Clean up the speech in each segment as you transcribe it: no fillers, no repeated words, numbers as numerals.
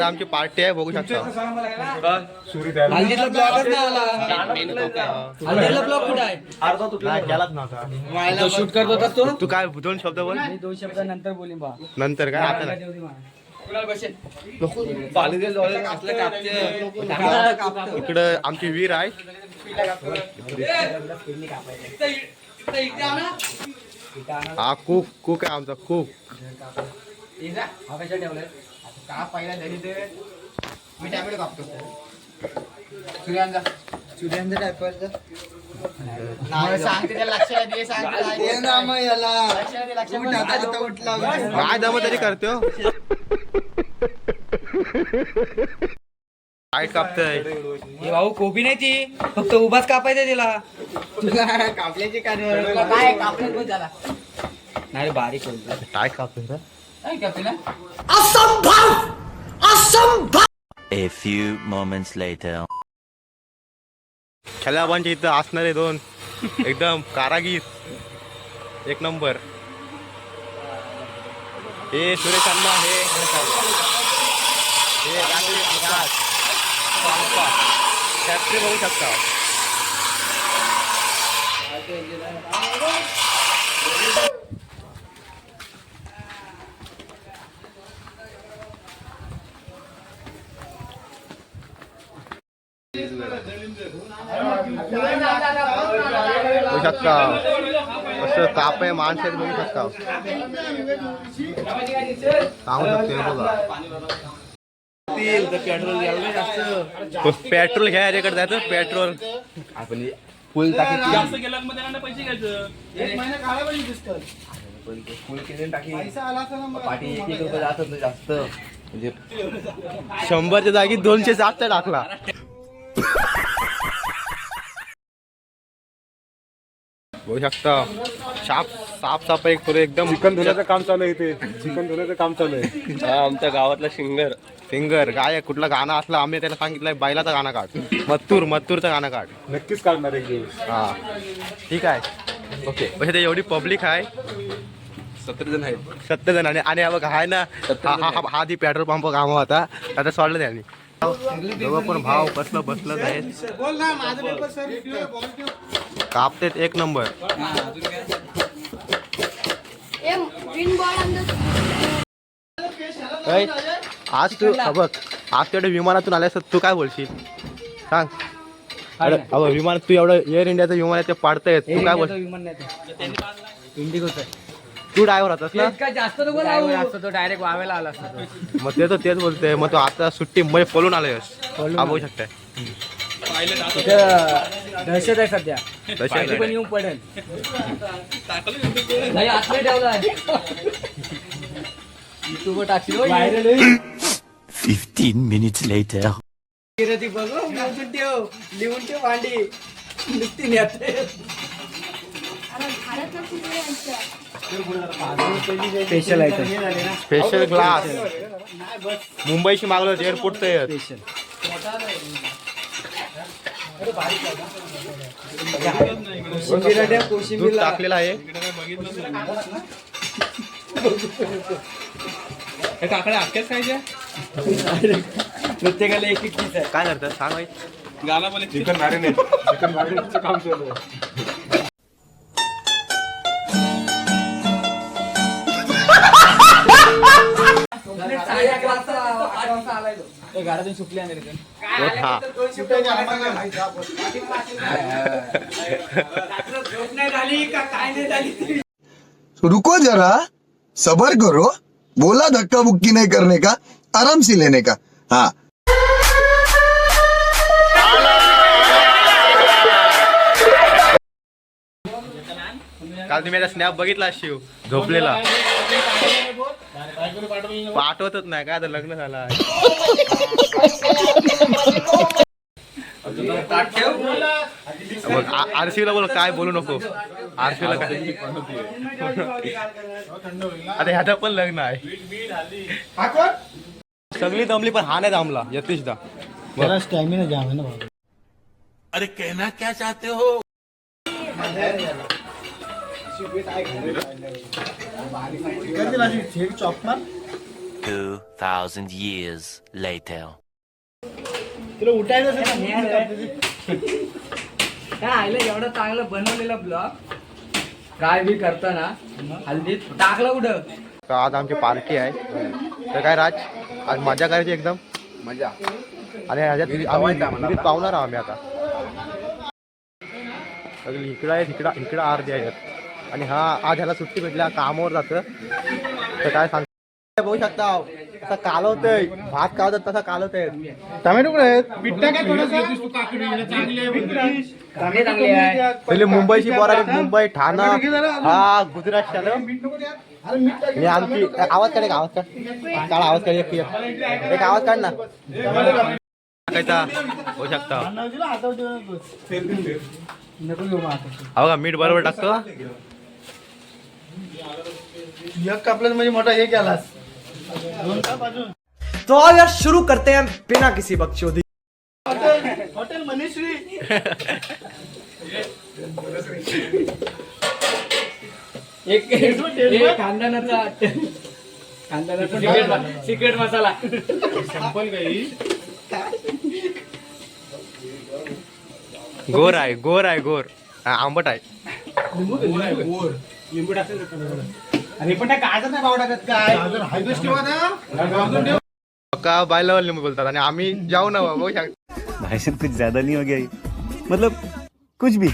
इकडे आमची पार्टी आहे बघू शकता. हल्दीतला ब्लॉगच नाही आला. हल्दीतला ब्लॉग कुठे आहे? केलाच शूट करत होता तो. तू काय दोन शब्द बोल. मी 2 शब्द नंतर बोलीन बा. नंतर काय आता नाही. इकडं आमची वीर आहे. हा कुक कुक आहे आमचा कुक. सूर्यांचा टायपर काय दम तरी करतो. काय कापतय भाऊ कोबी नाही ती फक्त उभाच कापायचं तिला. तुला कापल्याची काय कापलं झाला नाही बारीक होईल. काय कापतोय. A few moments later. खेळाबांच्या इथं असणारे दोन एकदम कारागीर एक नंबर. हे सुरेश अण्णा हे फॅक्टरी बघू शकता. बघू शकता कसं ताप आहे माणसात बघू शकता. सांगू शकते बघा पेट्रोल घ्या याच्याकडे जायचं. पेट्रोल आपण फुल टाकी पैसे घ्यायचं. फुल केले टाकी पाठी 1 रुपये जात होतं जास्त म्हणजे 100च्या जागी 200 जास्त टाकला. बघू शकता साफसफाई करू एकदम. चिकन धुण्याचं काम चालू आहे इथे. चिकन धुण्याचं काम चालू आहे. हा आमच्या गावातला सिंगर काय कुठलं गाणं असलं आम्ही त्याला सांगितलंय बैलाचं गाणं काढ. मत्तूरचं गाणं काढ. नक्कीच काढणार एक दिवस. हा ठीक आहे ओके. म्हणजे ते एवढी पब्लिक आहे 70 जण आणि हा बघ आहे ना हा आधी पेट्रोल पंप काम होता आता सोडलं त्यांनी. दोघं पण भाव कसलं बसलं आहे कापतेत एक नंबर. आज तू बघ आज तेवढे विमानातून आल्यास तू काय बोलशील सांग. अरे विमान तू एवढं एअर इंडियाचं विमान आहे ते पाडतायत तू काय बोलशील. विमान नाही इंडिगोचं. तू ड्रायव्हर होतास ना. काय जास्त नको लावू. असतो तो डायरेक्ट वावेला आला असतो. मग तेच बोलतोय. मग तो आता सुट्टी मध्ये पळून आलायस हा बघू शकताय. दहशत आहे सध्या. तशी पण येऊन पडेल नाही आतमध्ये ठेवलाय. युट्यूबवर टाकशील 15 minutes later. बघू लिहून ठेव भांडी नुसती नेते. स्पेशल आयटम स्पेशल ग्लास मुंबईशी मागलं एअरपोर्टचं स्पेशल दूध टाकलेलं आहे. काकडे अख्याच खायच्या. प्रत्येकाला एक एक पीस आहे. काय करतात सांग भाई. गाला बोले चिकन मॅरिनेटचं काम चालू आहे. घरातून सुटले हा रुको जरा सबर करो. बोला धक्का बुक्की नहीं करने का आराम से लेने का. हाँ काल तुम्ही स्नॅप बघितला शिव झोपलेला पाठवतच नाही काय आता लग्न झालं आहे. आरसीला बोल काय बोलू नको. आरसीला काय आता ह्याचं पण लग्न आहे. सगळी दमली पण हा नाही दमला यतीशदा. स्टॅमिना जाम आहे ना. अरे कहना क्या चाहते हो. 2,000 years later. काय आलं एवढं चांगलं बनवलेलं ब्लॉग काय बी करताना हल्दीत टाकलं उडं. तर आज आमची पार्टी आहे. तर काय राज, आज मजा करायची एकदम मजा. आणि ह्याच्यात आम्ही पावणार आहोत आम्ही आता. सगळी इकडं आहे, इकडं अर्धी आहेत. आणि हा आज ह्याला सुट्टी भेटल्या, कामावर जातं. तर काय सांग बघू शकता तसा कालवतोय, भात कालवतात तसा कालवतोय. टमॅटो कुठे आहेत? पहिले मुंबईची पोरं आली, मुंबई ठाणं हा गुजरात आणि आमची आवाज काढ, आवाज काढ आवाज काढ, एक आवाज काढ ना. होऊ शकता हो का, मीठ बरोबर टाकतो. कापलं म्हणजे मोठा हे केलास. तो आओ यार शुरू करते हैं बिना किसी बकचोदी. हॉटेल मनीश्री. एक खानदानाचा सिक्रेट मसाला. गोर आहे, गोर आहे, गोर आंबट आहे. लिंबू टाकतो आणि पण त्या गाजर नाही पाव टाकत काय. पक्का बायला लिंबू बोलतात आणि आम्ही जाऊ ना बघू शकता. भाई साहब कुछ ज्यादा नहीं हो गया ये? मतलब कुछ भी.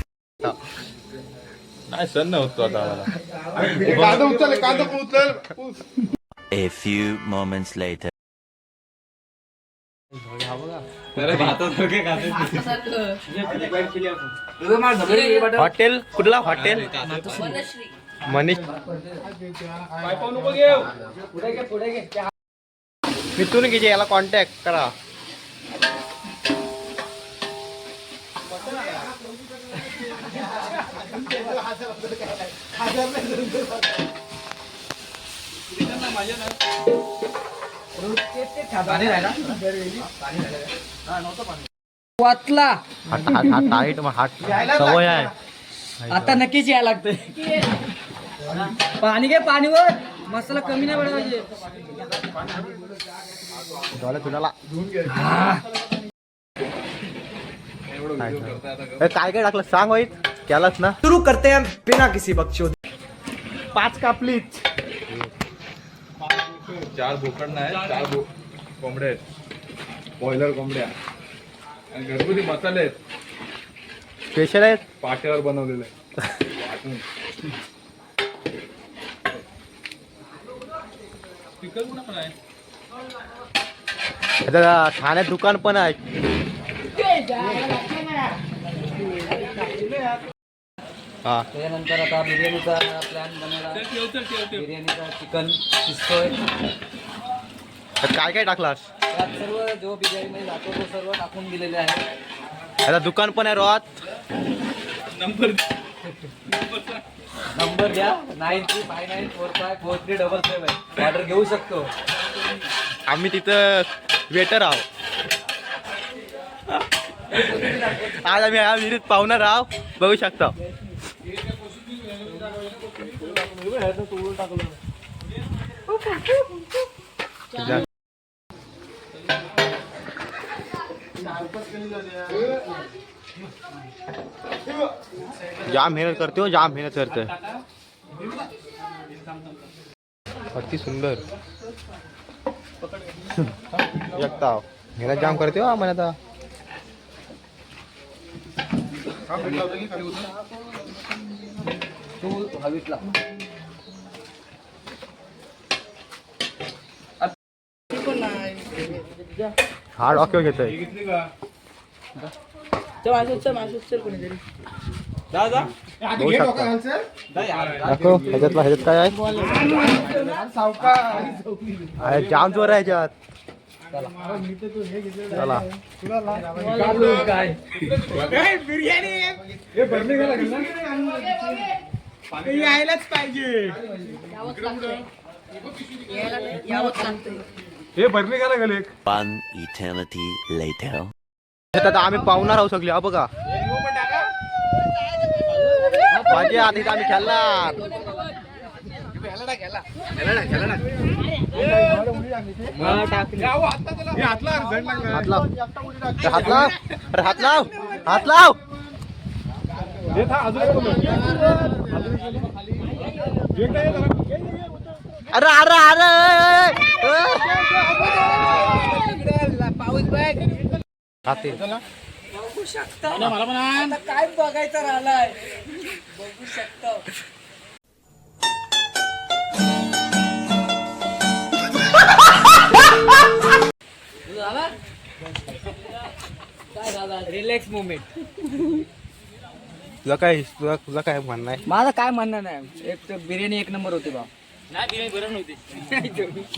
काय सण होतो आता आम्हाला. A few moments later. Hotel कुठला हॉटेल? मनीष. मिथून घे, याला कॉन्टॅक्ट करा. वाचला टाईट हात सवय आहे. आता नक्कीच यायला लागतंय. पाणी घे, पाणीवर मसाला कमी नाही पडायला काय काय टाकलं सांग वाईट केलाच ना. शुरू करते हैं बिना किसी बकचोदी. 5 कापलीच. 4 बोकड नाही, 4 कोंबड्या आहेत, बॉयलर कोंबड्या आणि घरगुती मसाले आहेत, स्पेशल आहेत, पाट्यावर बनवलेले आहेत. ठाण्यात दुकान पण आहे. हा त्याच्यानंतर आता बिर्याणीचा प्लॅन बनवला. बिर्याणीचा चिकन शिजतोय. काय काय टाकलास? त्यात सर्व जो बिर्याणीमध्ये जातो तो सर्व टाकून दिलेले आहे. आता दुकान पण आहे रोहात. नंबर द्या 9359454377. ऑर्डर घेऊ शकतो. आम्ही तिथं वेटर आहोत. आज आम्ही या विहिरीत पाहुणार आहोत, बघू शकता. जाम मेहनत करते हो, जाम मेहनत करते. अति सुंदर एकता मेहनत जाम करते हो आम्हाला. आता तू हवीतला हार्ड ऑक्यो घेतोय. बघू शकता. दाखव ह्याच्यातला, ह्याच्यात काय आहे? जाम जोर आहे ह्याच्यात. चला काय यायलाच पाहिजे. हे भरणी करा गेले. 1 eternity later. आता आम्ही पाहुणार आहोत सगळी. हा बघा माझी आधी आम्ही खेळणार. हात लाव हात लाव अरे हात लाव हात लाव अरे अरे अरे बघू शकता आता काय बघायचं राहिलाय बघू शकता काय झालं रिलॅक्स मोमेंट तुझा काय म्हणणं आहे माझं काय म्हणणं नाही एक तर बिर्याणी एक नंबर होती बा नाही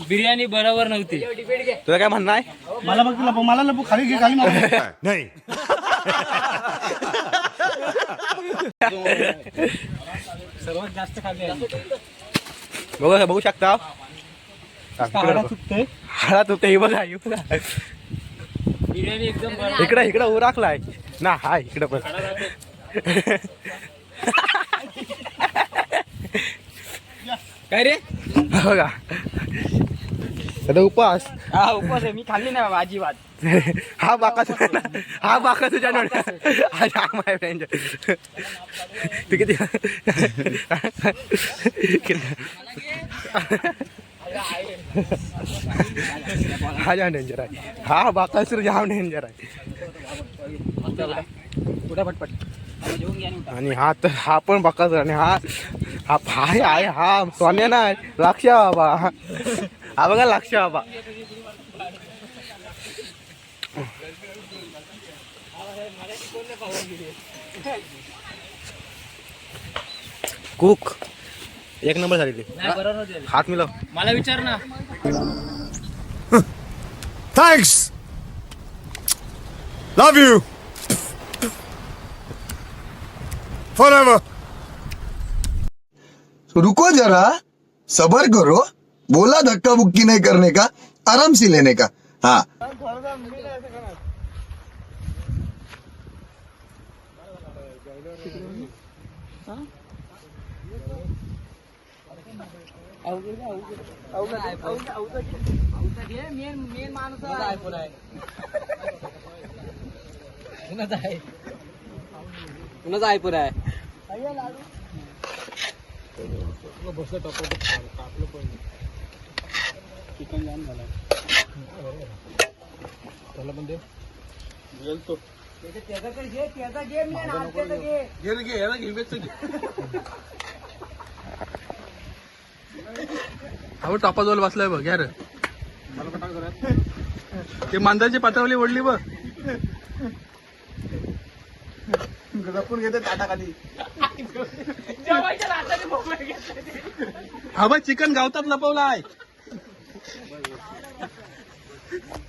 बिर्याणी बरोबर नव्हती तुझं काय म्हणणं आहे मला लपू खाली घे खाली नहीं सर्वात जास्त खाल्ली बघू शकता हाडा तुटते हे बघा हे बघा. बिर्याणी एकदम इकडं उराकलाय ना हा इकडं पण काय रे बघा आता उपास हा उपवास आहे मी खाल्ली नाही बाबा अजिबात हा बाका तुझ्या नोट हा जाग माय फ्रेंड तू किती हा जाम डेंजर आहे हा बाकासूर जाम डेंजर आहे कुठे पटपट आणि हा पण बाकासूर आणि हा भाई आहे हा सोन्या नाही लक्ष बाबा हा बघा लक्ष बाबा कुक एक नंबर झाली ती हात मिळव मला विचार ना थैंक्स लव यू फॉरएवर रुको जरा सबर करो बोला धक्का बुक्की नहीं करने का आराम से लेने का हाँ मेन माणूस आयफोन आहे कुणाचा आहे कुणाचा आयफोन आहे चिकन जाम झाला त्याला पण दे तो त्याच्याकडे घे त्याचा घे मी नाश्त्याचा घे हा टॉपाजवळ बसलाय बघ यार ते मांजरची पात्रावली ओढली बघ लपून घेते ताटाखाली हा बघ चिकन गावतात लपवलाय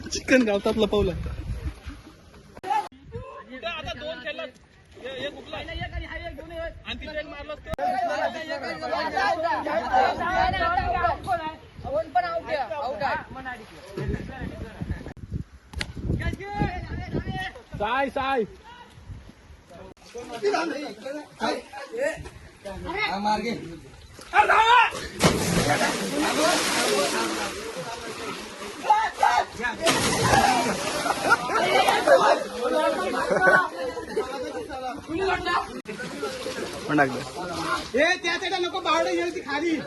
चिकन गावतात लपवलाय साय साय नको बावडे येईल ती खाली